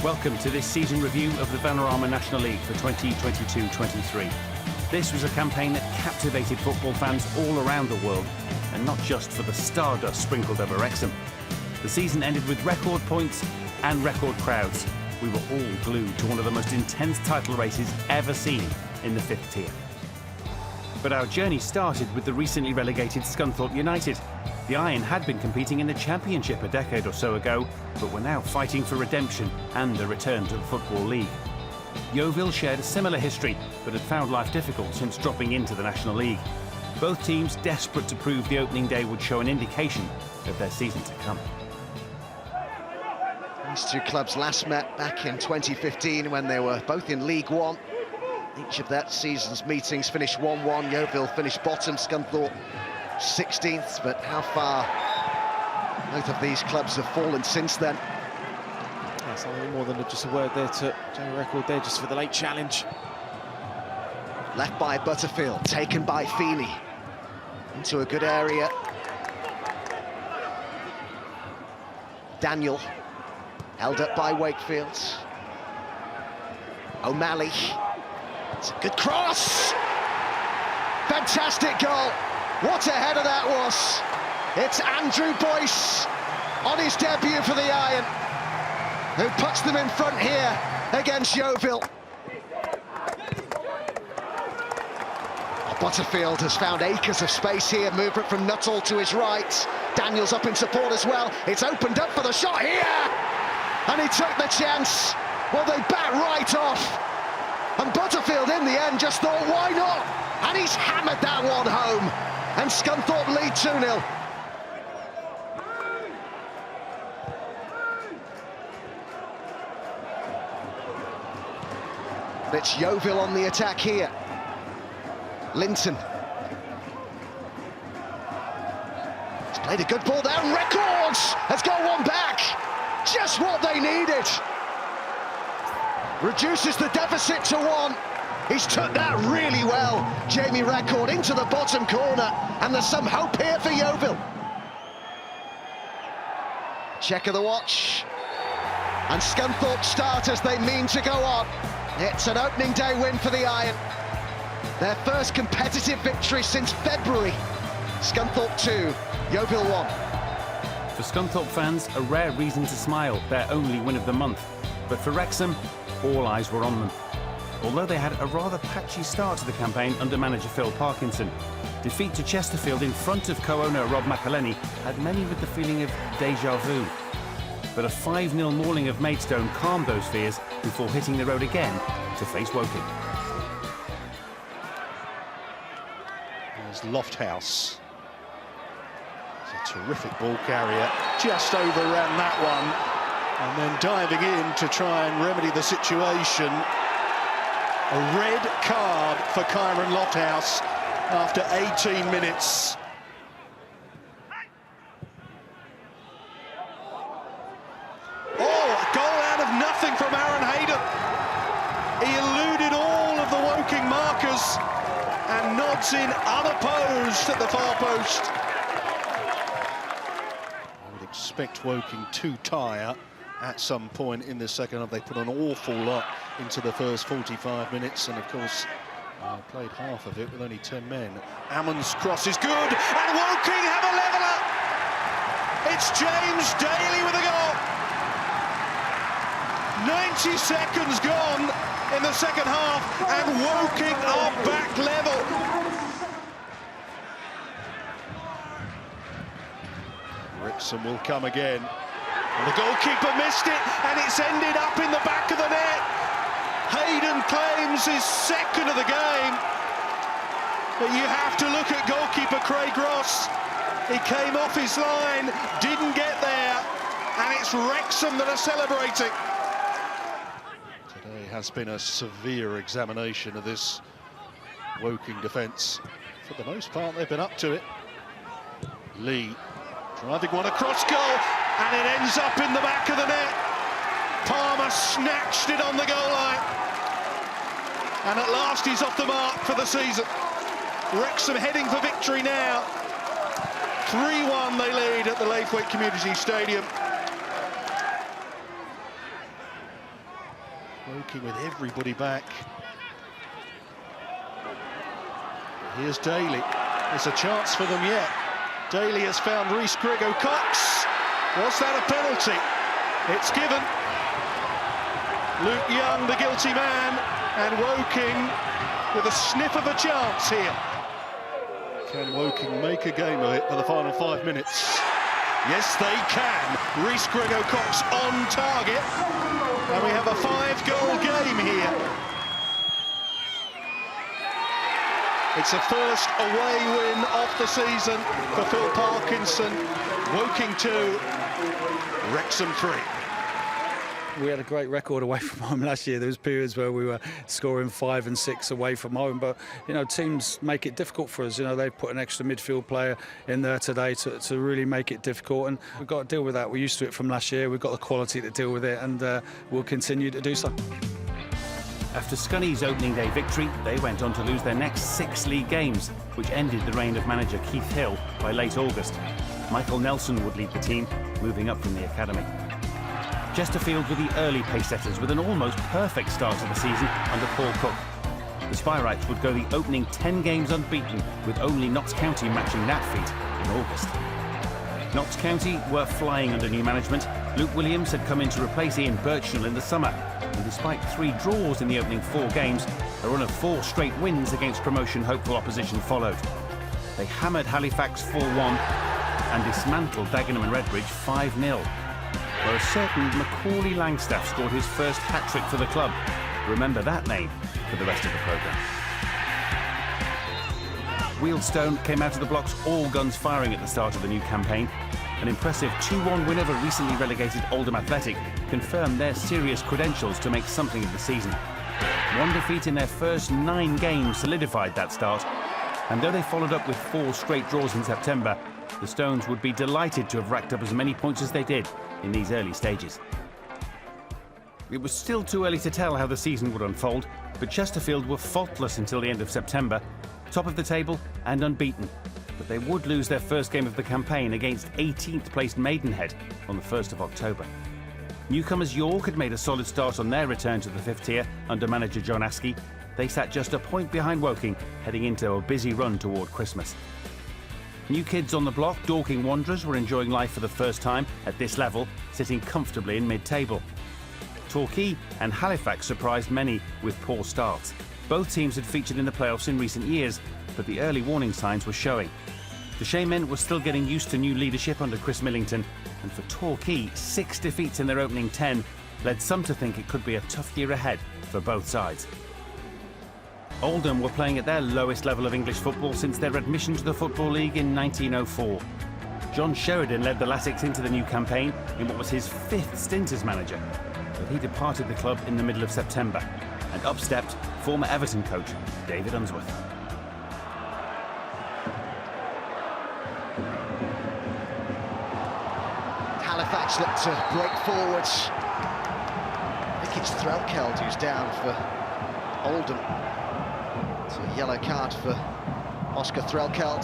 Welcome to this season review of the Vanarama National League for 2022-23. This was a campaign that captivated football fans all around the world, and not just for the stardust sprinkled over Wrexham. The season ended with record points and record crowds. We were all glued to one of the most intense title races ever seen in the 5th tier. But our journey started with the recently relegated Scunthorpe United. The Iron had been competing in the Championship a decade or so ago, but were now fighting for redemption and a return to the Football League. Yeovil shared a similar history, but had found life difficult since dropping into the National League. Both teams desperate to prove the opening day would show an indication of their season to come. These two clubs last met back in 2015 when they were both in League One. Each of that season's meetings finished 1-1. Yeovil finished bottom, Scunthorpe 16th, but how far both of these clubs have fallen since then. Yeah, something more than just a word there to Joe Record there, just for the late challenge. Left by Butterfield, taken by Feeney. Into a good area. Daniel, held up by Wakefield. O'Malley. It's a good cross! Fantastic goal! What a header that was! It's Andrew Boyce on his debut for the Iron, who puts them in front here against Yeovil. Butterfield has found acres of space here, movement from Nuttall to his right. Daniel's up in support as well. It's opened up for the shot here! And he took the chance. Well, they bat right off. And Butterfield, in the end, just thought, why not? And he's hammered that one home. And Scunthorpe lead 2-0. It's Yeovil on the attack here. Linton. He's played a good ball down. Records has got one back. Just what they needed. Reduces the deficit to 1. He's took that really well. Jamie Record into the bottom corner, and there's some hope here for Yeovil. Check of the watch. And Scunthorpe start as they mean to go on. It's an opening day win for the Iron. Their first competitive victory since February. Scunthorpe 2, Yeovil 1. For Scunthorpe fans, a rare reason to smile, their only win of the month. But for Wrexham, all eyes were on them. Although they had a rather patchy start to the campaign under manager Phil Parkinson, defeat to Chesterfield in front of co-owner Rob McElhenney had many with the feeling of déjà vu. But a 5-0 mauling of Maidstone calmed those fears before hitting the road again to face Woking. There's Lofthouse. It's a terrific ball carrier. Just overran that one. And then diving in to try and remedy the situation. A red card for Kyron Lofthouse after 18 minutes. Oh, a goal out of nothing from Aaron Hayden. He eluded all of the Woking markers and nods in unopposed at the far post. I would expect Woking to tire at some point in the second half. They put an awful lot into the first 45 minutes, and of course played half of it with only 10 men. Ammon's cross is good, and Woking have a leveller. It's James Daly with a goal. 90 seconds gone in the second half, and Woking are back level. Wrexham will come again. And the goalkeeper missed it, and it's ended up in the back of the net. Hayden claims his second of the game. But you have to look at goalkeeper Craig Ross. He came off his line, didn't get there, and it's Wrexham that are celebrating. Today has been a severe examination of this Woking defence. For the most part, they've been up to it. Lee driving one across goal, and it ends up in the back of the net. Palmer snatched it on the goal line. And at last he's off the mark for the season. Wrexham heading for victory now. 3-1 they lead at the Laithwaite Community Stadium. Woking with everybody back. Here's Daly. There's a chance for them yet. Daly has found Rhys Grego-Cox. Was that a penalty? It's given. Luke Young, the guilty man, and Woking with a sniff of a chance here. Can Woking make a game of it for the final 5 minutes? Yes, they can. Rhys Grego-Cox on target. And we have a 5-goal game here. It's a first away win of the season for Phil Parkinson. Woking 2, Wrexham 3. We had a great record away from home last year. There was periods where we were scoring 5 and 6 away from home, but you know, teams make it difficult for us. You know, they've put an extra midfield player in there today to really make it difficult, and we've got to deal with that. We're used to it from last year. We've got the quality to deal with it, and we'll continue to do so. After Scunny's opening day victory, they went on to lose their next 6 league games, which ended the reign of manager Keith Hill by late August. Michael Nelson would lead the team, moving up from the academy. Chesterfield were the early pace-setters with an almost perfect start to the season under Paul Cook. The Spireites would go the opening 10 games unbeaten, with only Notts County matching that feat in August. Notts County were flying under new management. Luke Williams had come in to replace Ian Birchnell in the summer, and despite 3 draws in the opening 4 games, a run of 4 straight wins against promotion-hopeful opposition followed. They hammered Halifax 4-1 and dismantled Dagenham and Redbridge 5-0. Where a certain Macaulay Langstaff scored his first hat-trick for the club. Remember that name for the rest of the programme. Wealdstone came out of the blocks all guns firing at the start of the new campaign. An impressive 2-1 win over recently relegated Oldham Athletic confirmed their serious credentials to make something of the season. 1 defeat in their first 9 games solidified that start, and though they followed up with 4 straight draws in September, the Stones would be delighted to have racked up as many points as they did in these early stages. It was still too early to tell how the season would unfold, but Chesterfield were faultless until the end of September, top of the table and unbeaten. But they would lose their first game of the campaign against 18th placed Maidenhead on the 1st of October. Newcomers York had made a solid start on their return to the 5th tier under manager John Askey. They sat just a point behind Woking, heading into a busy run toward Christmas. New kids on the block, Dorking Wanderers, were enjoying life for the first time at this level, sitting comfortably in mid-table. Torquay and Halifax surprised many with poor starts. Both teams had featured in the playoffs in recent years, but the early warning signs were showing. The Shamen were still getting used to new leadership under Chris Millington, and for Torquay, 6 defeats in their opening 10 led some to think it could be a tough year ahead for both sides. Oldham were playing at their lowest level of English football since their admission to the Football League in 1904. John Sheridan led the Latics into the new campaign in what was his 5th stint as manager, but he departed the club in the middle of September, and up stepped former Everton coach David Unsworth. Halifax look to break forwards. I think it's Threlkeld who's down for Oldham. It's a yellow card for Oscar Threlkeld.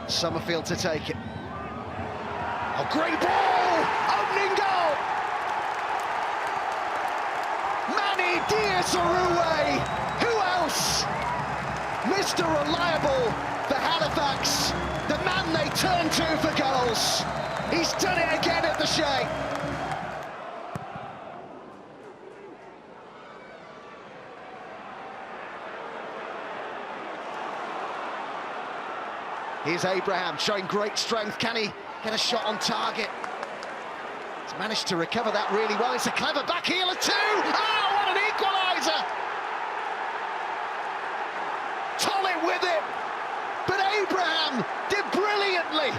Summerfield to take it. Oh, great ball! Opening goal! Manny Diaz-Arouet! Who else? Mr. Reliable for Halifax. The man they turn to for goals. He's done it again at the Shea. Here's Abraham showing great strength. Can he get a shot on target? He's managed to recover that really well. It's a clever backheeler too. Oh, what an equaliser! Tollett with it, but Abraham did brilliantly.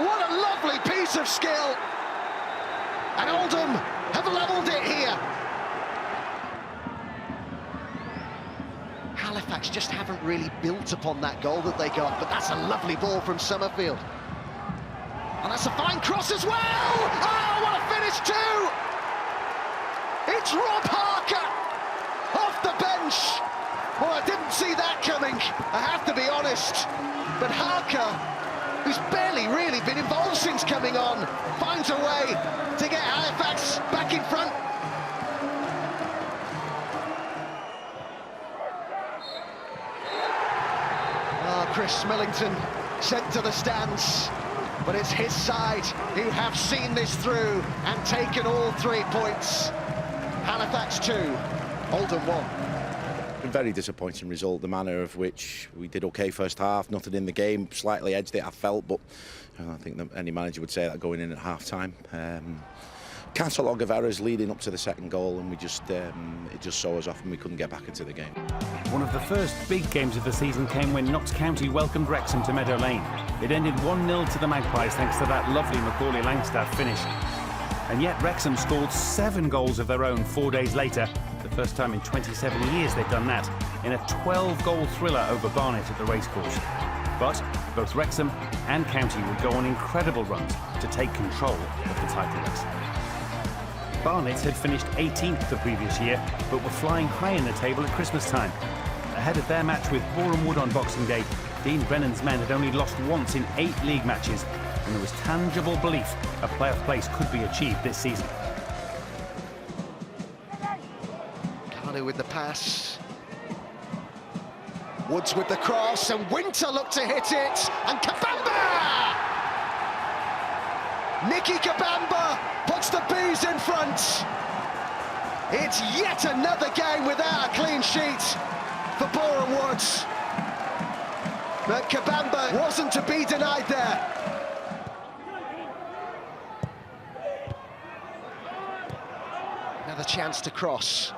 What a lovely piece of skill. And Oldham have levelled it here. Halifax just haven't really built upon that goal that they got, but that's a lovely ball from Summerfield. And that's a fine cross as well! Oh, what a finish too! It's Rob Harker off the bench. Well, I didn't see that coming, I have to be honest. But Harker, who's barely really been involved since coming on, finds a way to get Halifax back in Chris Millington sent to the stands, but it's his side who have seen this through and taken all 3 points. Halifax 2, Oldham 1. Very disappointing result, the manner of which we did okay first half, nothing in the game, slightly edged it I felt, but I think that any manager would say that going in at half-time. Catalogue of errors leading up to the second goal, and we just it just saw us off and we couldn't get back into the game. One of the first big games of the season came when Notts County welcomed Wrexham to Meadow Lane. It ended 1-0 to the Magpies thanks to that lovely Macaulay Langstaff finish. And yet Wrexham scored 7 goals of their own 4 days later, the first time in 27 years they've done that, in a 12-goal thriller over Barnet at the racecourse. But both Wrexham and County would go on incredible runs to take control of the title race. Barnet had finished 18th the previous year, but were flying high in the table at Christmas time. Ahead of their match with Boreham Wood on Boxing Day, Dean Brennan's men had only lost once in 8 league matches, and there was tangible belief a playoff place could be achieved this season. Carney with the pass. Woods with the cross, and Winter looked to hit it, and Kabamba! Nicky Kabamba puts the Bees in front. It's yet another game without a clean sheet for Boreham Wood. But Kabamba wasn't to be denied there. Another chance to cross.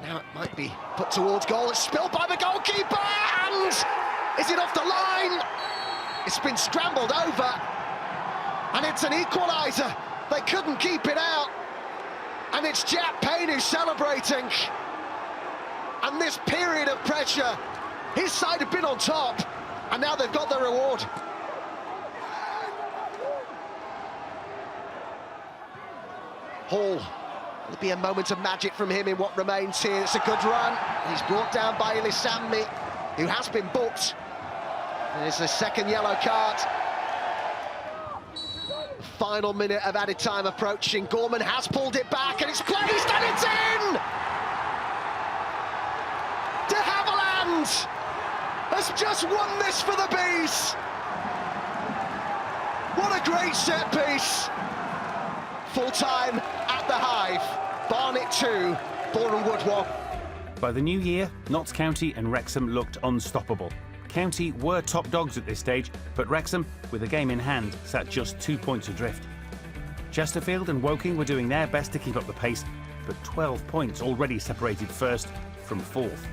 Now it might be put towards goal. It's spilled by the goalkeeper, and is it off the line? It's been scrambled over, and it's an equaliser. They couldn't keep it out, and it's Jack Payne who's celebrating. And this period of pressure, his side have been on top, and now they've got their reward. Hall. There'll be a moment of magic from him in what remains here. It's a good run. He's brought down by Elisami, who has been booked. There's a second yellow card. The final minute of added time approaching. Gorman has pulled it back, and it's placed, and it's in! De Havilland has just won this for the Bees. What a great set piece. Full time at the Hive. Barnet 2, Boreham Wood 1. By the new year, Notts County and Wrexham looked unstoppable. County were top dogs at this stage, but Wrexham, with a game in hand, sat just 2 points adrift. Chesterfield and Woking were doing their best to keep up the pace, but 12 points already separated first from fourth.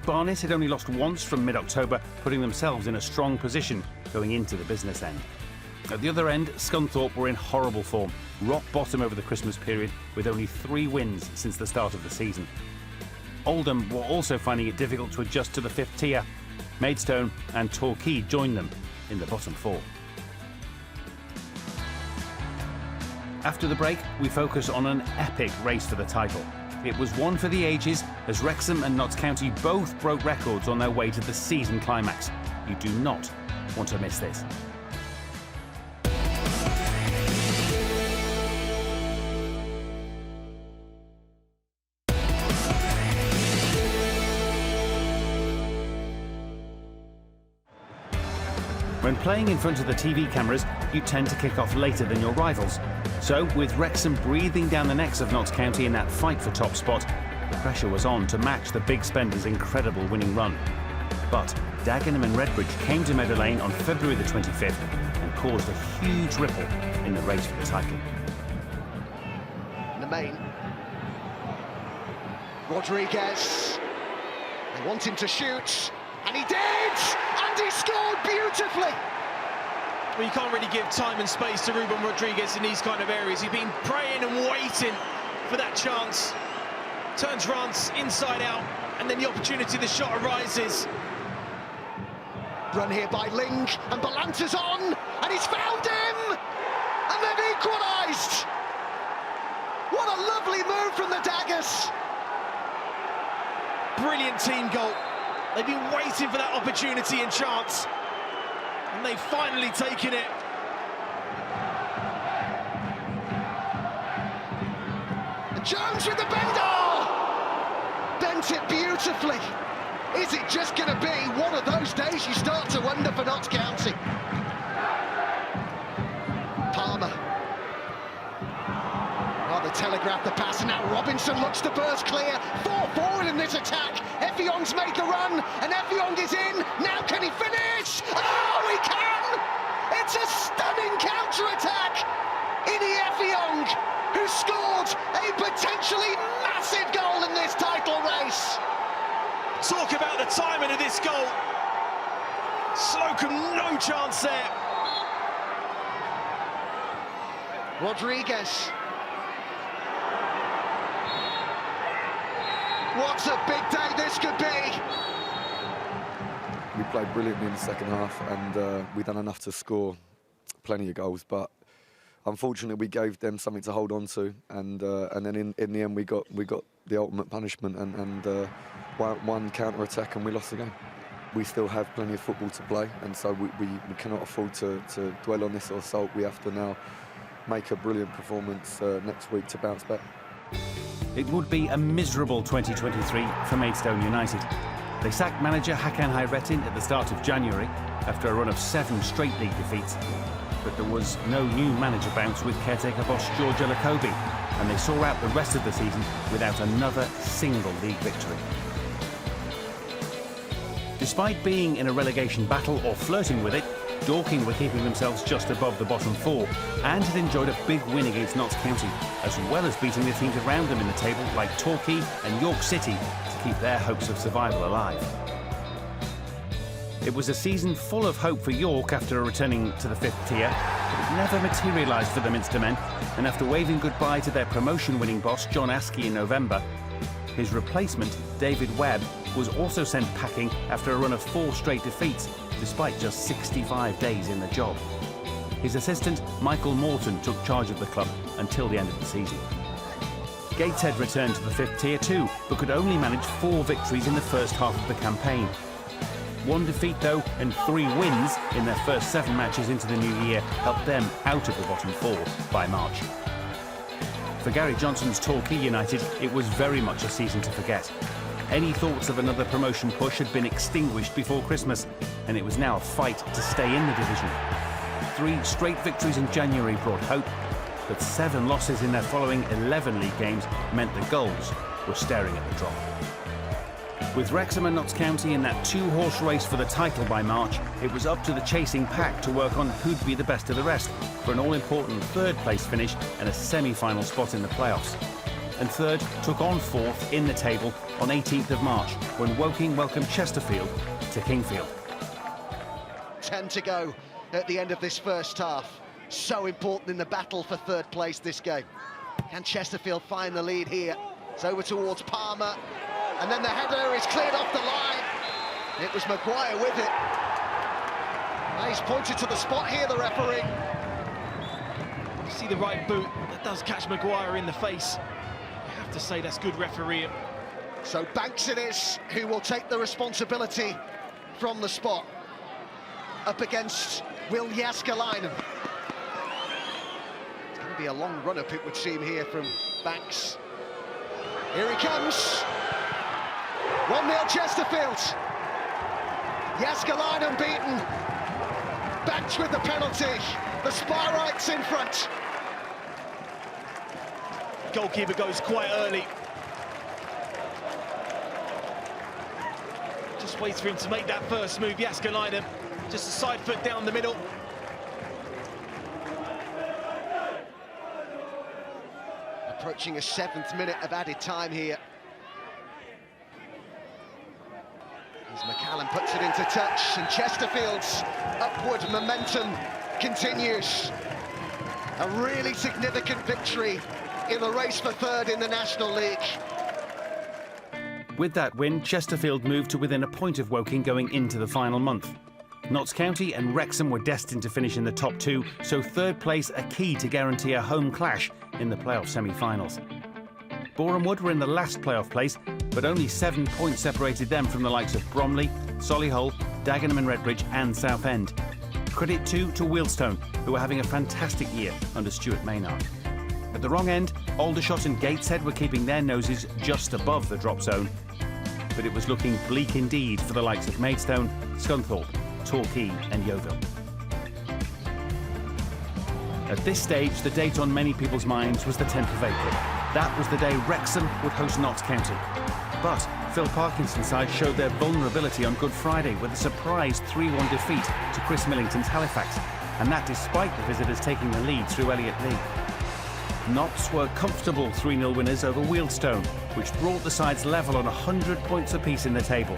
Barnet had only lost once from mid-October, putting themselves in a strong position going into the business end. At the other end, Scunthorpe were in horrible form, rock bottom over the Christmas period, with only 3 wins since the start of the season. Oldham were also finding it difficult to adjust to the 5th tier. Maidstone and Torquay joined them in the bottom 4. After the break, we focus on an epic race for the title. It was one for the ages, as Wrexham and Notts County both broke records on their way to the season climax. You do not want to miss this. When playing in front of the TV cameras, you tend to kick off later than your rivals. So, with Wrexham breathing down the necks of Notts County in that fight for top spot, the pressure was on to match the big spenders' incredible winning run. But Dagenham and Redbridge came to Meadow Lane on February the 25th and caused a huge ripple in the race for the title. In the main, Rodriguez. They want him to shoot, and he did! And he scored beautifully! Well, you can't really give time and space to Ruben Rodriguez in these kind of areas. He's been praying and waiting for that chance. Turns runs inside out, and then the opportunity, the shot arises. Run here by Ling, and Balanta's on, and he's found him! And they've equalised! What a lovely move from the Daggers! Brilliant team goal. They've been waiting for that opportunity and chance, and they've finally taken it. And Jones with the bend! Oh! Bent it beautifully. Is it just going to be one of those days you start to wonder for Notts County? Palmer. Rather telegraphed the pass, and now Robinson looks to burst clear. 4 forward in this attack. Effiong's made the run, and Effiong is in. Now can he finish? Oh, he can! It's a stunning counter-attack. Ini Effiong, who scored a potentially massive goal in this title race. Talk about the timing of this goal. Slocum, no chance there. Rodriguez. What a big day this could be. We played brilliantly in the second half, and we done enough to score plenty of goals, but unfortunately we gave them something to hold on to, and then in the end we got the ultimate punishment and one counter attack, and we lost the game. We still have plenty of football to play, and so we cannot afford to dwell on this or sulk. We have to now make a brilliant performance next week to bounce back. It would be a miserable 2023 for Maidstone United. They sacked manager Hakan Hayrettin at the start of January after a run of 7 straight league defeats. But there was no new manager bounce with caretaker boss George Elokobi, and they saw out the rest of the season without another single league victory. Despite being in a relegation battle or flirting with it, Dorking were keeping themselves just above the bottom 4 and had enjoyed a big win against Notts County, as well as beating the teams around them in the table like Torquay and York City to keep their hopes of survival alive. It was a season full of hope for York after returning to the 5th tier, but it never materialised for the Minster men, and after waving goodbye to their promotion-winning boss John Askey in November, his replacement, David Webb, was also sent packing after a run of 4 straight defeats, despite just 65 days in the job. His assistant, Michael Morton, took charge of the club until the end of the season. Gateshead returned to the 5th tier too, but could only manage 4 victories in the first half of the campaign. 1 defeat though, and 3 wins in their first 7 matches into the new year helped them out of the bottom 4 by March. For Gary Johnson's Torquay United, it was very much a season to forget. Any thoughts of another promotion push had been extinguished before Christmas, and it was now a fight to stay in the division. 3 straight victories in January brought hope, but 7 losses in their following 11 league games meant the goals were staring at the drop. With Wrexham and Notts County in that 2-horse race for the title by March, it was up to the chasing pack to work on who'd be the best of the rest for an all-important 3rd place finish and a semi-final spot in the playoffs. And 3rd took on 4th in the table on 18th of March when Woking welcomed Chesterfield to Kingfield. 10 to go at the end of this first half. So important in the battle for 3rd place this game. Can Chesterfield find the lead here? It's over towards Palmer, and then the header is cleared off the line. It was Maguire with it. He's pointed to the spot here, the referee. You see the right boot, that does catch Maguire in the face. I have to say that's good refereeing. So Banks it is who will take the responsibility from the spot. Up against Will Jääskeläinen. It's going to be a long run-up, it would seem, here from Banks. Here he comes. 1-0 Chesterfield. Jääskeläinen beaten. Banks with the penalty. The Sparrites in front. Goalkeeper goes quite early. Just waits for him to make that first move. Jääskeläinen, just a side foot down the middle. Approaching a 7th minute of added time here. As McCallum puts it into touch, and Chesterfield's upward momentum continues. A really significant victory in the race for 3rd in the National League. With that win, Chesterfield moved to within a point of Woking going into the final month. Notts County and Wrexham were destined to finish in the top 2, so 3rd place a key to guarantee a home clash in the playoff semi-finals. Boreham Wood were in the last playoff place, but only 7 points separated them from the likes of Bromley, Solihull, Dagenham and Redbridge and Southend. Credit too to Wealdstone, who were having a fantastic year under Stuart Maynard. At the wrong end, Aldershot and Gateshead were keeping their noses just above the drop zone. but it was looking bleak indeed for the likes of Maidstone, Scunthorpe, Torquay and Yeovil. At this stage, the date on many people's minds was the 10th of April. That was the day Wrexham would host Notts County. But Phil Parkinson's side showed their vulnerability on Good Friday with a surprise 3-1 defeat to Chris Millington's Halifax, and that despite the visitors taking the lead through Elliott Lee. Notts were comfortable 3-0 winners over Wealdstone, which brought the sides level on 100 points apiece in the table.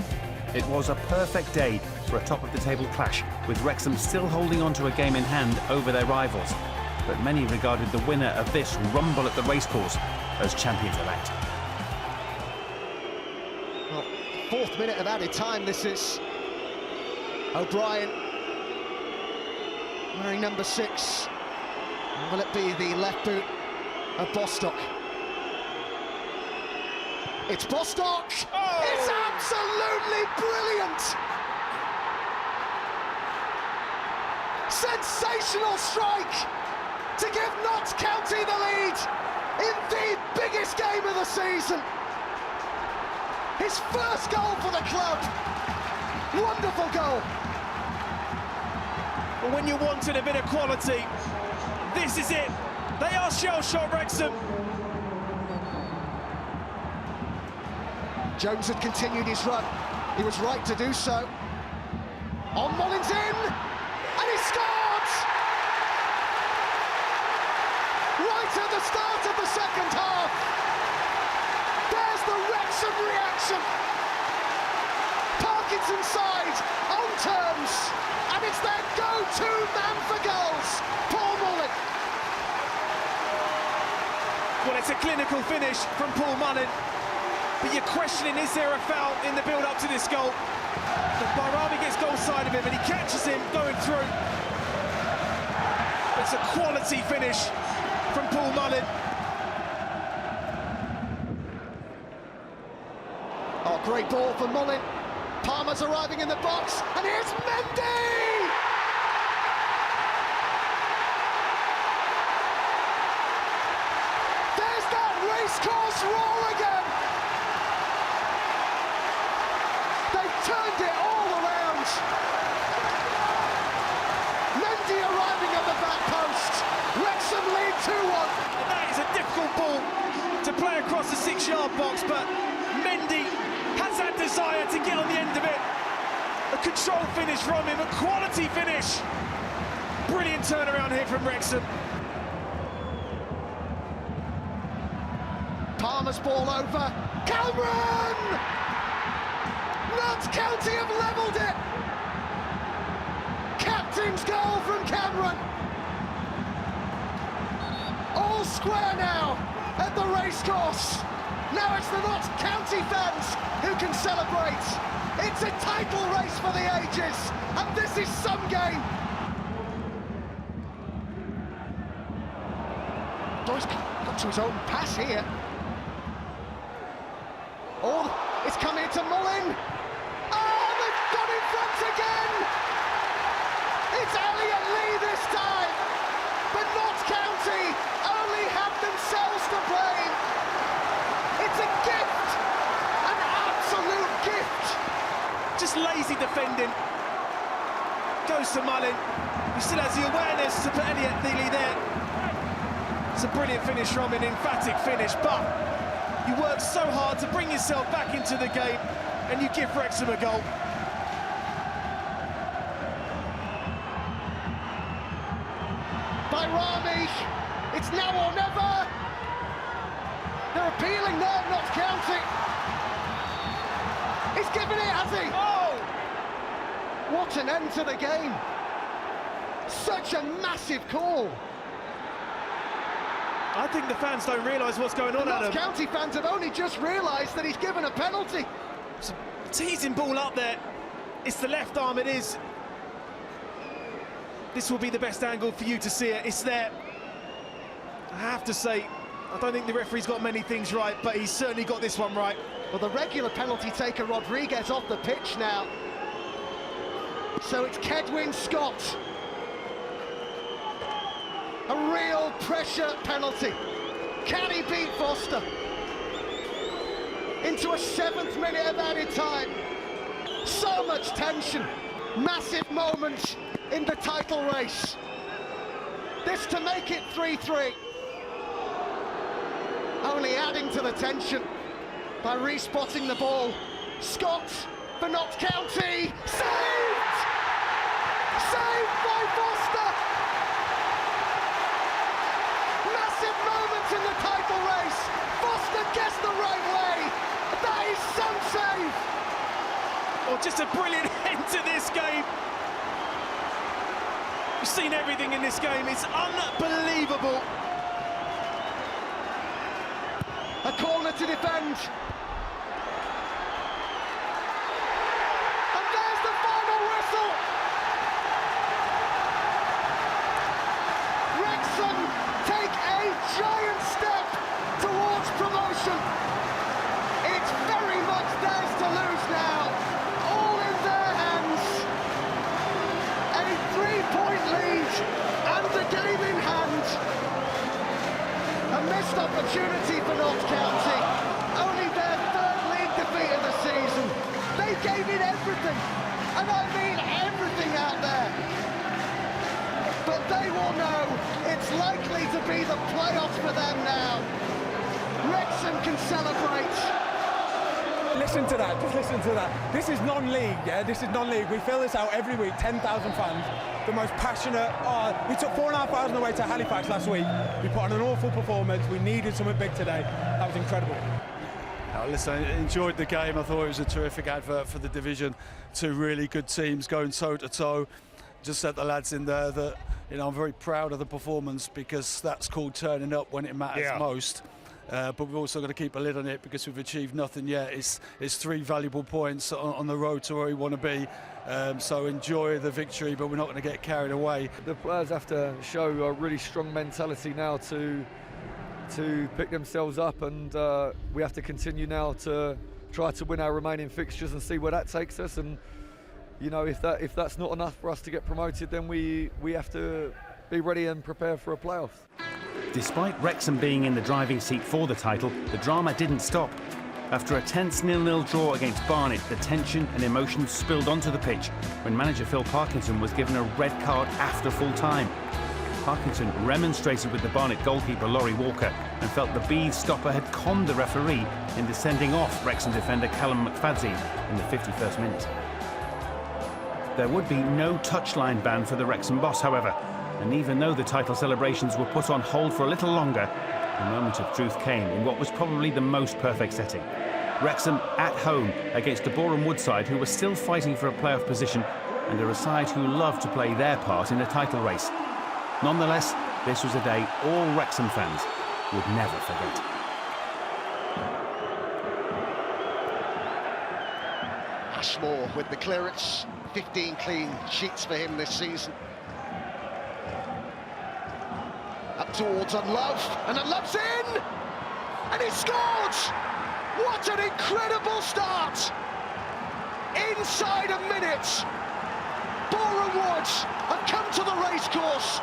It was a perfect day for a top-of-the-table clash, with Wrexham still holding on to a game in hand over their rivals. But many regarded the winner of this rumble at the racecourse as champions-elect. Well, 4th minute of added time, this is O'Brien wearing number 6. Will it be the left boot of Bostock? It's Bostock! Oh! It's absolutely brilliant! Sensational strike to give Notts County the lead in the biggest game of the season. His first goal for the club. Wonderful goal. Well, when you're wanting a bit of quality, this is it. They are shell-shot Wrexham. Jones had continued his run. He was right to do so. On Mullins in, and he scored! Right at the start of the second half. There's the Wrexham reaction. Parkinson's side on terms, and it's their go-to man for goals, Paul Mullin. Well, it's a clinical finish from Paul Mullin, but you're questioning, is there a foul in the build-up to this goal? But Vanarama gets goal side of him and he catches him going through. It's a quality finish from Paul Mullin. Oh, great ball for Mullin. Palmer's arriving in the box, and here's Mendy! There's that racecourse roar again! They've turned it all around! Mendy arriving at the back post. Wrexham lead 2-1. And that is a difficult ball to play across the 6-yard box, but Mendy has that desire to get on the end of it. A controlled finish from him, a quality finish. Brilliant turnaround here from Wrexham. Palmer's ball over. Cameron! Notts County have levelled it. Captain's goal from Cameron. All square now at the racecourse. Now it's the Notts County fans who can celebrate. It's a title race for the ages, and this is some game. Doyle's got to his own pass here. Oh, it's coming to Mullin. Oh, they've got in front again. It's Elliott Lee this time, but Notts County only have themselves to blame. It's a gift, an absolute gift. Just lazy defending. Goes to Mullin, who still has the awareness to put Elliott Lee there. It's a brilliant finish from him, emphatic finish, but you work so hard to bring yourself back into the game, and you give Wrexham a goal. By Rami, it's now or never. They're appealing there, Notts County. He's given it, has he? Oh! What an end to the game. Such a massive call. I think the fans don't realise what's going on, The Adam. Notts County fans have only just realised that he's given a penalty. It's a teasing ball up there. It's the left arm, it is. This will be the best angle for you to see it. It's there. I have to say, I don't think the referee's got many things right, but he's certainly got this one right. Well, the regular penalty taker Rodriguez off the pitch now. So it's Kedwin Scott. A real pressure penalty. Can he beat Foster? into a 7th minute of added time. So much tension, massive moment in the title race. This to make it 3-3. Only adding to the tension by respotting the ball. Scott for Notts County, saved! Saved by Foster! Massive moment in the title race. Foster guessed the right way. That is some save. Oh, just a brilliant end to this game. We've seen everything in this game. It's unbelievable. A corner to defend. And there's the final whistle. Wrexham take a giant step towards promotion. It's very much theirs to lose now. All in their hands. A 3-point lead and the game in hand. A missed opportunity for Notts County. Only their 3rd league defeat of the season. They gave it everything, and I mean everything out there. But they will know it's likely to be the playoffs for them now. Wrexham can celebrate. Listen to that, just listen to that. This is non-league, yeah? This is non-league. We fill this out every week, 10,000 fans. The most passionate. We took 4,500 away to Halifax last week. We put on an awful performance. We needed something big today. That was incredible. Listen, I enjoyed the game. I thought it was a terrific advert for the division. 2 really good teams going toe-to-toe. Just said the lads in there that, you know, I'm very proud of the performance because that's called turning up when it matters most. But we've also got to keep a lid on it because we've achieved nothing yet. It's 3 valuable points on the road to where we want to be. So enjoy the victory, but we're not going to get carried away. The players have to show a really strong mentality now to pick themselves up, and we have to continue now to try to win our remaining fixtures and see where that takes us. And you know, if that's not enough for us to get promoted, then we have to be ready and prepare for a playoff. Despite Wrexham being in the driving seat for the title, the drama didn't stop. After a tense 0-0 draw against Barnet, the tension and emotion spilled onto the pitch when manager Phil Parkinson was given a red card after full time. Parkinson remonstrated with the Barnet goalkeeper Laurie Walker and felt the Bees stopper had conned the referee into sending off Wrexham defender Callum McFadzean in the 51st minute. There would be no touchline ban for the Wrexham boss, however, and even though the title celebrations were put on hold for a little longer, the moment of truth came in what was probably the most perfect setting. Wrexham at home against a Boreham Wood side who were still fighting for a playoff position and are a side who love to play their part in a title race. Nonetheless, this was a day all Wrexham fans would never forget. Ashmore with the clearance. 15 clean sheets for him this season. Up towards Unlove, and Unlove's in! And he scored! What an incredible start! Inside a minute, Boreham Wood have come to the racecourse,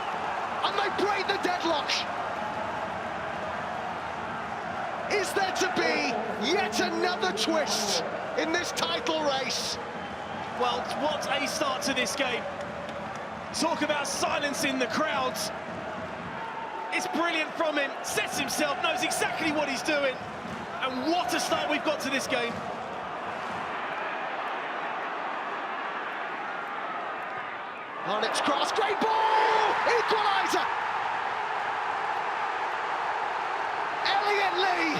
and they break the deadlock. Is there to be yet another twist in this title race? Well, what a start to this game. Talk about silencing the crowds. It's brilliant from him, sets himself, knows exactly what he's doing. And what a start we've got to this game. Barnett's cross, great ball! Equaliser! Elliot Lee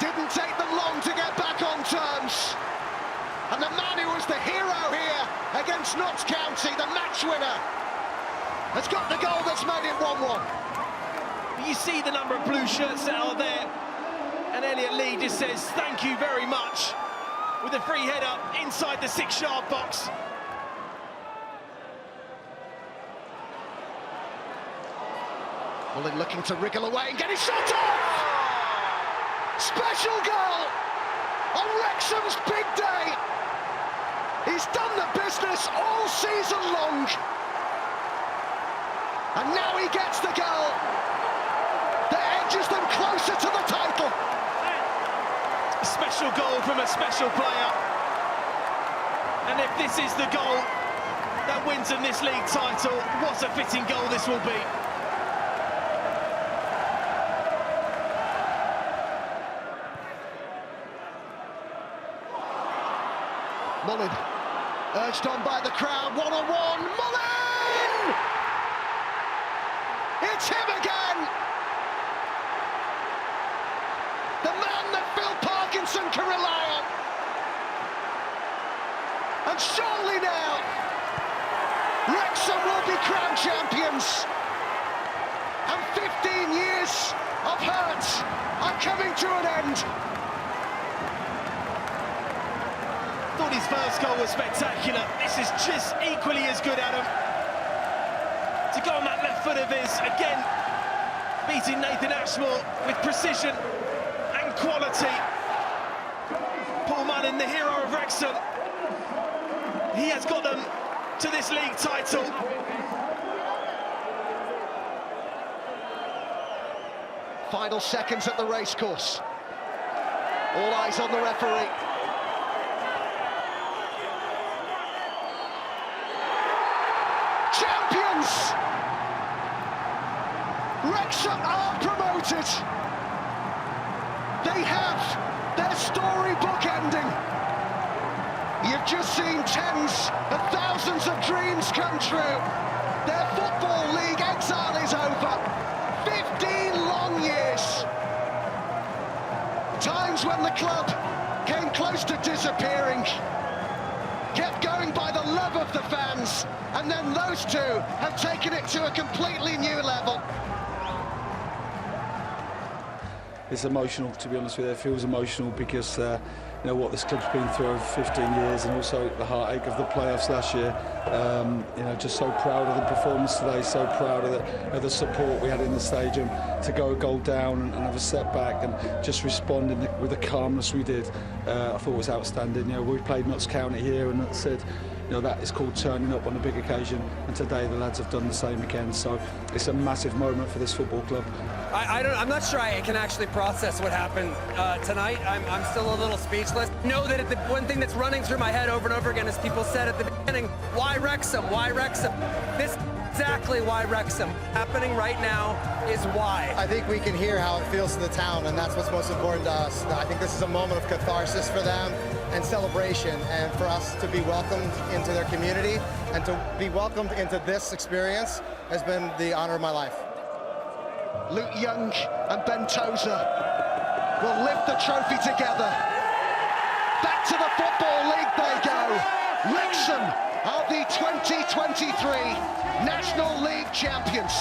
didn't take them long to get back on terms. And the man who was the hero here against Notts County, the match winner, has got the goal that's made it 1-1. You see the number of blue shirts that are there, and Elliot Lee just says thank you very much with a free header inside the 6-yard box. Mullen looking to wriggle away and get his shot off! Special goal on Wrexham's big day. He's done the business all season long. And now he gets the goal that edges them closer to the title. a special player. And if this is the goal that wins them this league title, what a fitting goal this will be. Mullin, urged on by the crowd, one-on-one, Mullin! It's him again! The man that Phil Parkinson can rely on. And surely now, Wrexham will be crowned champions. And 15 years of hurt are coming to an end. Thought his first goal was spectacular. This is just equally as good, Adam. To go on that left foot of his, again, beating Nathan Ashmore with precision and quality. Paul Mullin, the hero of Wrexham. He has got them to this league title. Final seconds at the racecourse. All eyes on the referee. Champions! Wrexham are promoted. They have their storybook ending. You've just seen tens of thousands of dreams come true. Their Football League exile is over. 15 long years. Times when the club came close to disappearing. Kept going by the love of the fans, and then those two have taken it to a completely new level. It's emotional, to be honest with you. It feels emotional because you know what this club's been through over 15 years, and also the heartache of the playoffs last year. You know, just so proud of the performance today, so proud of the support we had in the stadium. To go a goal down and have a setback and just respond with the calmness we did, I thought was outstanding. You know, we played Notts County here, and that said, you know, that is called turning up on a big occasion, and today the lads have done the same again. So it's a massive moment for this football club. I'm not sure I can actually process what happened tonight. I'm still a little speechless. Know that the one thing that's running through my head over and over again is people said at the beginning, why Wrexham? Why Wrexham? This is exactly why Wrexham. Happening right now is why. I think we can hear how it feels to the town, and that's what's most important to us. I think this is a moment of catharsis for them and celebration, and for us to be welcomed into their community and to be welcomed into this experience has been the honor of my life. Luke Young and Ben Tozer will lift the trophy together. Back to the Football League they go. Wrexham are the 2023 National League champions.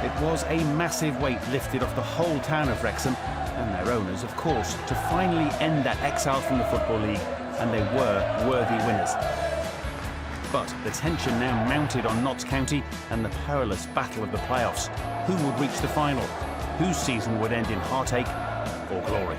It was a massive weight lifted off the whole town of Wrexham and their owners, of course, to finally end that exile from the Football League, and they were worthy winners. But the tension now mounted on Notts County and the perilous battle of the playoffs. Who would reach the final? Whose season would end in heartache or glory?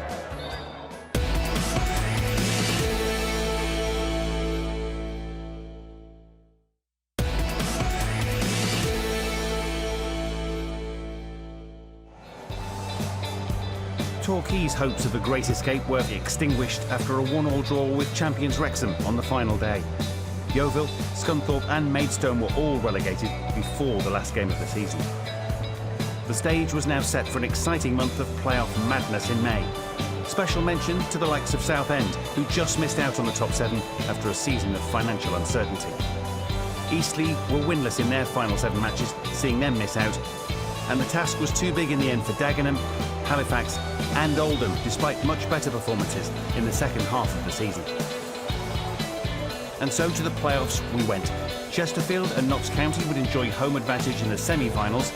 Torquay's hopes of a great escape were extinguished after a 1-1 draw with champions Wrexham on the final day. Yeovil, Scunthorpe and Maidstone were all relegated before the last game of the season. The stage was now set for an exciting month of playoff madness in May. Special mention to the likes of Southend, who just missed out on the top 7 after a season of financial uncertainty. Eastleigh were winless in their final 7 matches, seeing them miss out. And the task was too big in the end for Dagenham, Halifax and Oldham, despite much better performances in the second half of the season. And so to the playoffs we went. Chesterfield and Notts County would enjoy home advantage in the semi-finals,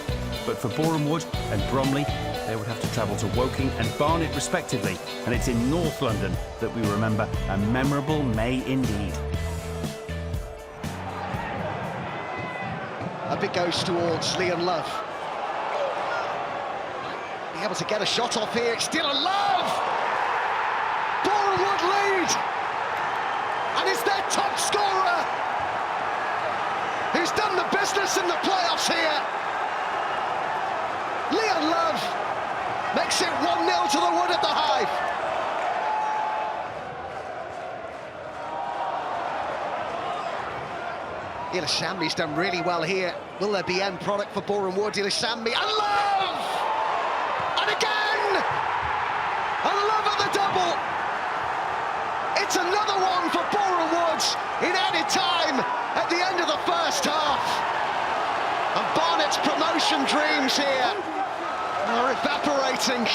but for Boreham Wood and Bromley, they would have to travel to Woking and Barnet respectively, and it's in North London that we remember a memorable May indeed. A big goes towards Liam Love. Be able to get a shot off here, it's still a Love! Boreham Wood lead! And it's their top scorer who's done the business in the playoffs here. Liam Love makes it 1-0 to the Wood at the Hive. Ilishambi's done really well here. Will there be end product for Boreham Wood? Ilishambi, and Love! And again! And Love at the double! It's another one for Boreham Wood in added time at the end of the first half. And Barnet's promotion dreams here are evaporating.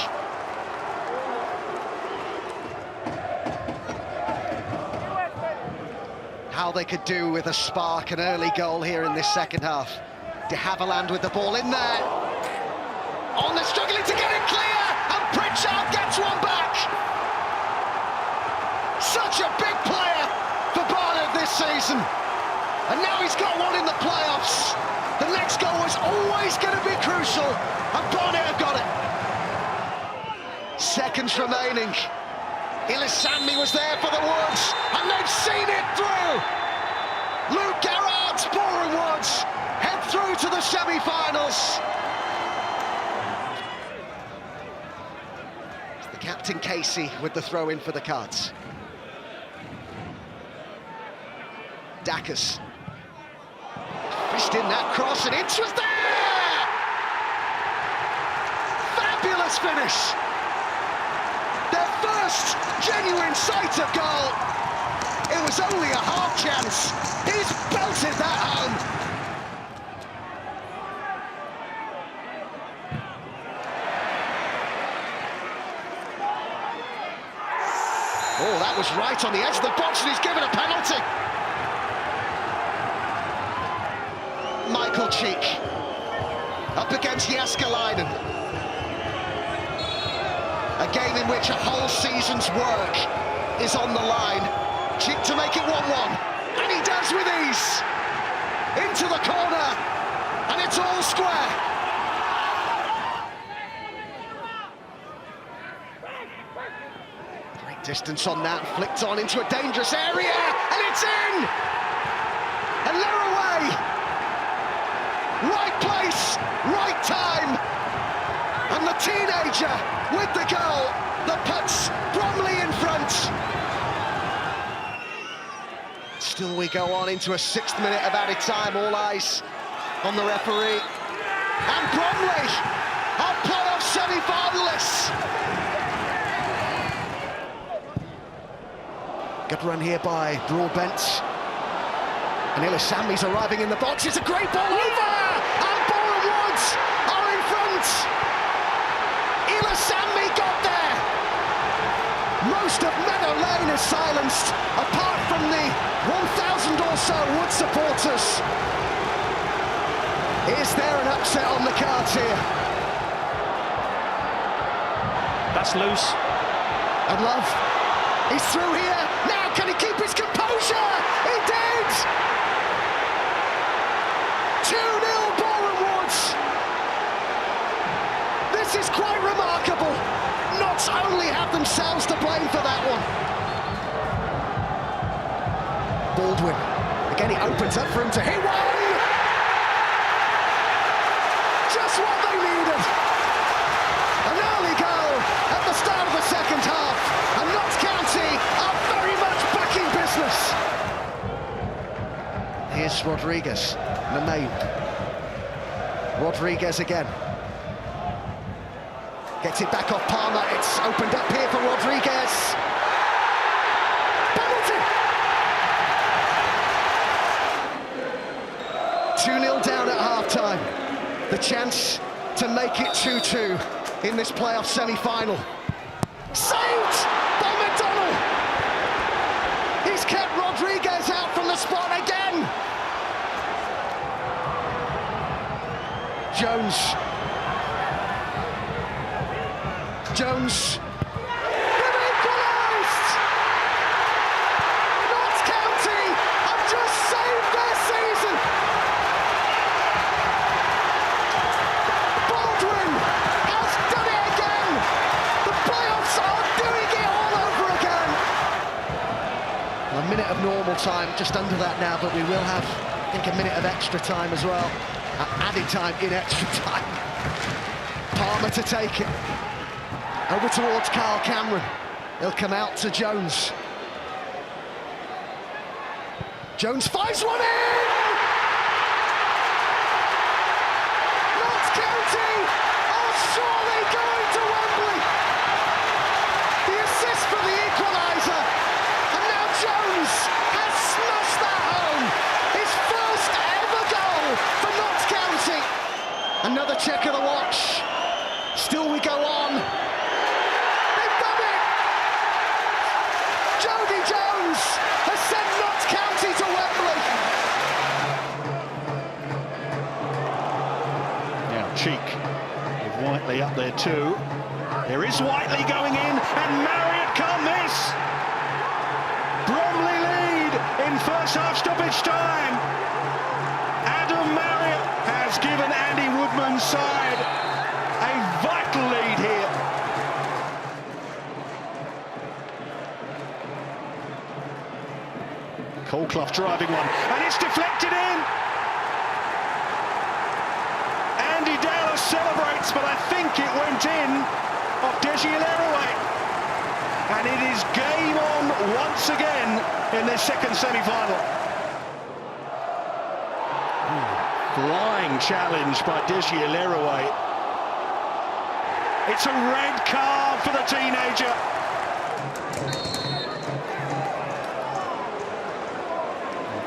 How they could do with a spark, an early goal here in this second half. De Havilland with the ball in there. Oh, they're struggling to get it clear, and Pritchard gets one back. Such a big player for Barnet this season. And now he's got one in the playoffs. The next goal was always going to be crucial, and Barnet have got it. Seconds remaining. Ilishambi was there for the Woods, and they've seen it through! Luke Garrard's Boreham Woods head through to the semi-finals. It's the captain Casey with the throw-in for the Cards. Dacus. Fished in that cross, and Ince was there! Fabulous finish! Their first genuine sight of goal. It was only a half chance. He's belted that home. Oh, that was right on the edge of the box, and he's given a penalty. Michael Cheek up against Jääskeläinen. A game in which a whole season's work is on the line. Cheek to make it 1-1, and he does with ease. Into the corner, and it's all square. Great distance on that, flicked on into a dangerous area, and it's in! And they're away! Right place, right time! And the teenager with the goal that puts Bromley in front. Still we go on into a 6th minute of added time, all eyes on the referee. And Bromley are playoff semi-finalists. Good run here by Broadbent. And Ilishambi's arriving in the box. It's a great ball over! And Boreham Wood are in front! Ilishambi got there! Most of Meadow Lane is silenced, apart from the 1,000 or so Wood supporters. Is there an upset on the cards here? That's loose. And Love, he's through here. Now can he keep his composure? He did! 2-0 Boreham Wood. This is quite remarkable. Not only have themselves to blame for that one. Baldwin, again he opens up for him to hit one! Just what they needed! An early goal at the start of the second half, and Notts County are very much back in business. Here's Rodriguez, Namaim. Rodriguez again. Gets it back off Palmer, it's opened up here for Rodriguez. Penalty! 2-0 down at half-time. The chance to make it 2-2 in this playoff semi-final. Saved by McDonnell! He's kept Rodriguez out from the spot again! Jones, they've equalised! Notts County have just saved their season! Baldwin has done it again! The playoffs are doing it all over again! A minute of normal time, just under that now, but we will have, I think, a minute of extra time as well. Added time in extra time. Palmer to take it. Over towards Carl Cameron. He'll come out to Jones. Jones fires one in! check of the watch. Still we go on. They've done it! Jody Jones has sent Notts County to Wembley. Now Cheek with Whiteley up there too. There is Whiteley going in, and Marriott can't miss. Bromley lead in first half stoppage time. Adam Marriott has given Andy Woodman's side a vital lead here. Colclough driving one, and it's deflected in. Andy Dallas celebrates, but I think it went in off Deshielaraway. And it is game on once again in this second semi-final. Flying challenge by Deshielaraway. It's a red card for the teenager.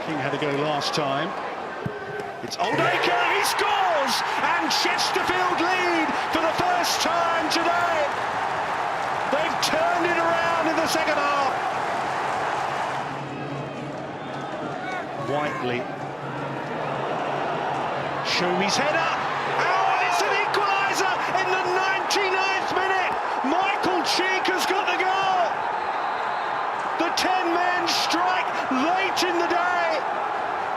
King had to go last time. It's Oldacre, he scores! And Chesterfield lead for the first time today. They've turned it around in the second half. Whiteley. Shomy's header. Oh, it's an equaliser in the 99th minute. Michael Cheek has got the goal. The 10-man strike late in the day.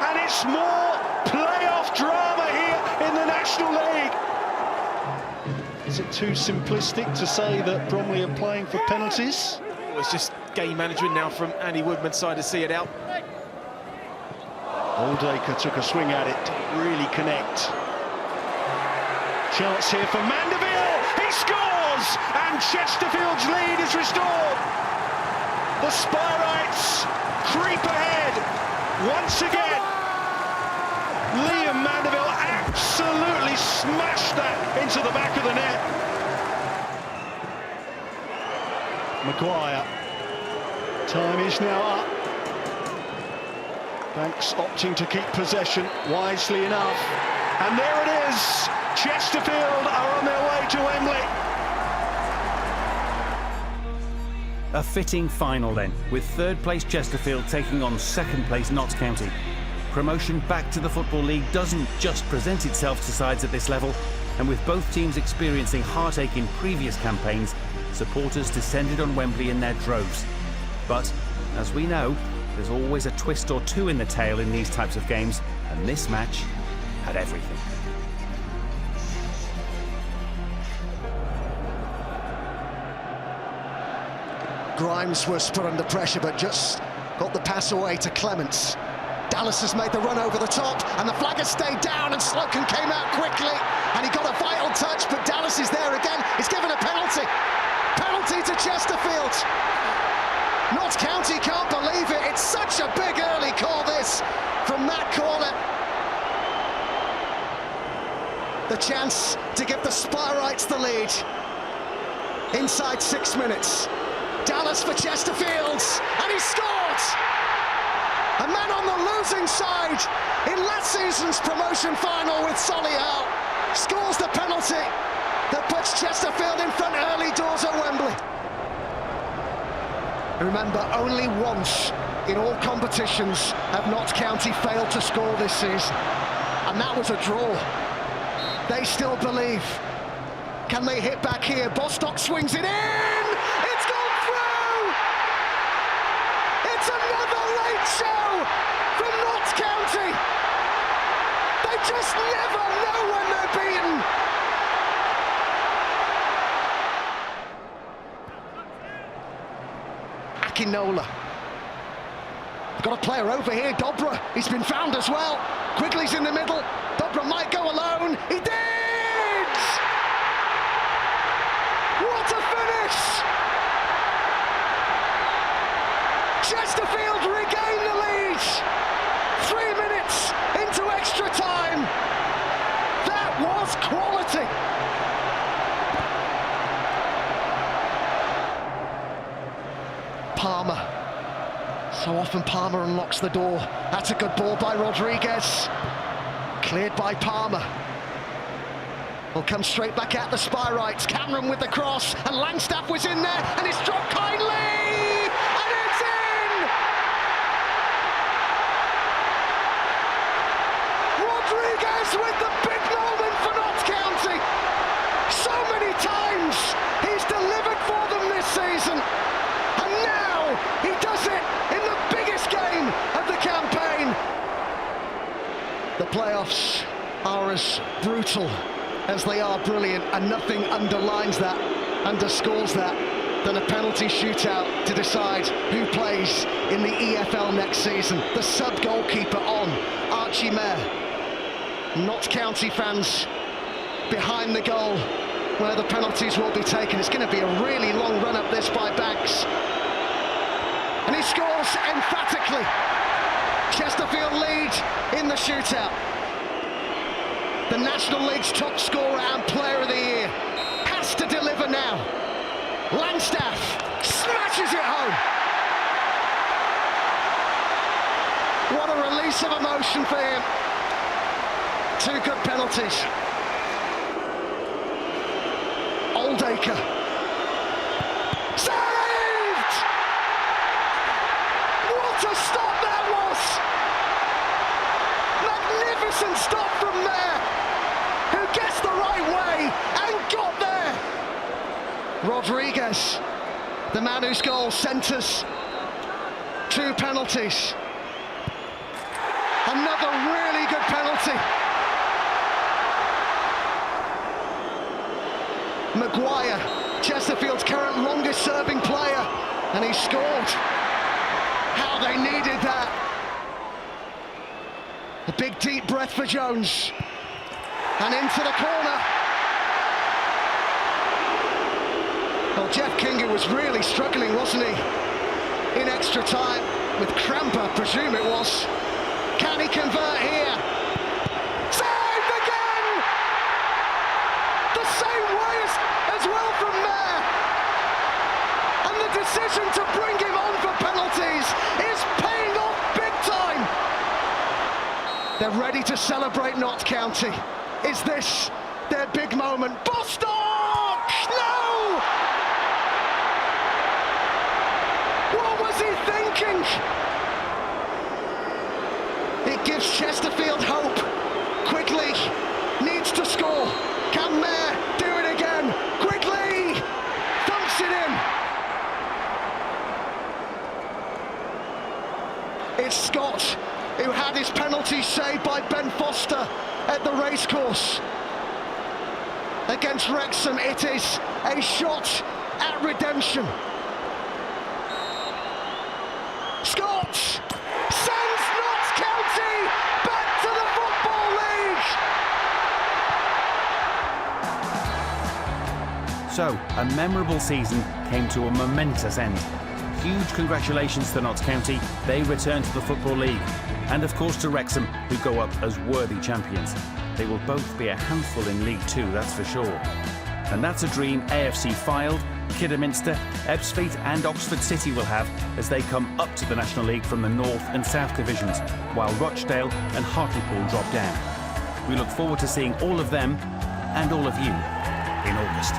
And it's more playoff drama here in the National League. Is it too simplistic to say that Bromley are playing for penalties? Well, it's just game management now from Andy Woodman's side to see it out. Oldacre took a swing at it, didn't really connect. Chance here for Mandeville, he scores! And Chesterfield's lead is restored. The Spyrites creep ahead once again. Liam Mandeville absolutely smashed that into the back of the net. Maguire, time is now up. Banks opting to keep possession wisely enough. And there it is. Chesterfield are on their way to Wembley. A fitting final then, with third place Chesterfield taking on second place Notts County. Promotion back to the Football League doesn't just present itself to sides at this level, and with both teams experiencing heartache in previous campaigns, supporters descended on Wembley in their droves. But, as we know, there's always a twist or two in the tale in these types of games, and this match had everything. Grimes was put under pressure, but just got the pass away to Clements. Dallas has made the run over the top, and the flag has stayed down, and Slocum came out quickly, and he got a vital touch, but Dallas is there again. He's given a penalty. Penalty to Chesterfield. Notts County can't believe it. It's such a big early call, this, from that corner. The chance to give the Spyrites the lead. Inside 6 minutes. Dallas for Chesterfield, and he scored! A man on the losing side in last season's promotion final with Solihull scores the penalty that puts Chesterfield in front early doors at Wembley. Remember, only once in all competitions have Notts County failed to score this season, and that was a draw. They still believe. Can they hit back here? Bostock swings it in! It's gone through! It's another late show from Notts County! They just never know when they're beaten! Akinola. Got a player over here, Dobra. He's been found as well. Quigley's in the middle. Dobra might go alone. He did! What a finish! Chesterfield regain the lead. 3 minutes into extra time. That was quality. Palmer. So often Palmer unlocks the door. That's a good ball by Rodriguez. Cleared by Palmer. Will come straight back at the spy right. Cameron with the cross, and Langstaff was in there, and it's dropped kindly, and it's in! Rodriguez with the big moment for Notts County. So many times he's delivered for them this season, and now he does it in the biggest game of the campaign. The playoffs are as brutal as they are brilliant, and nothing underlines that, underscores that, than a penalty shootout to decide who plays in the EFL next season. The sub-goalkeeper on, Archie Mayer. Notts County fans behind the goal where the penalties will be taken. It's going to be a really long run up this by Banks. And he scores emphatically. Chesterfield lead in the shootout. The National League's top scorer and player of the year has to deliver now. Langstaff smashes it home. What a release of emotion for him. Two good penalties. Oldacre. Saved! What a stop that was! Magnificent stop from there. Who gets the right way and got there. Rodriguez, the man whose goal sent us two penalties. Another really good penalty. Maguire, Chesterfield's current longest serving player, and he scored. How they needed that. A big deep breath for Jones, and into the corner. Well, Jeff Kinga was really struggling, wasn't he? In extra time, with cramp, I presume it was. Can he convert here? Saved again! The same way as well from there. And the decision to bring him on for penalties is paying off big time. They're ready to celebrate Notts County. Is this their big moment? Bostock! No! What was he thinking? It gives Chesterfield hope. Quickly needs to score. Can Mayer do it again? Quickly thumps it in. It's Scott, who had his penalty saved by Ben Foster at the racecourse. Against Wrexham, it is a shot at redemption. Scott sends Notts County back to the Football League. So, a memorable season came to a momentous end. Huge congratulations to Notts County, they return to the Football League. And of course to Wrexham, who go up as worthy champions. They will both be a handful in League Two, that's for sure. And that's a dream AFC Fylde, Kidderminster, Ebbsfleet and Oxford City will have as they come up to the National League from the North and South divisions, while Rochdale and Hartlepool drop down. We look forward to seeing all of them and all of you in August.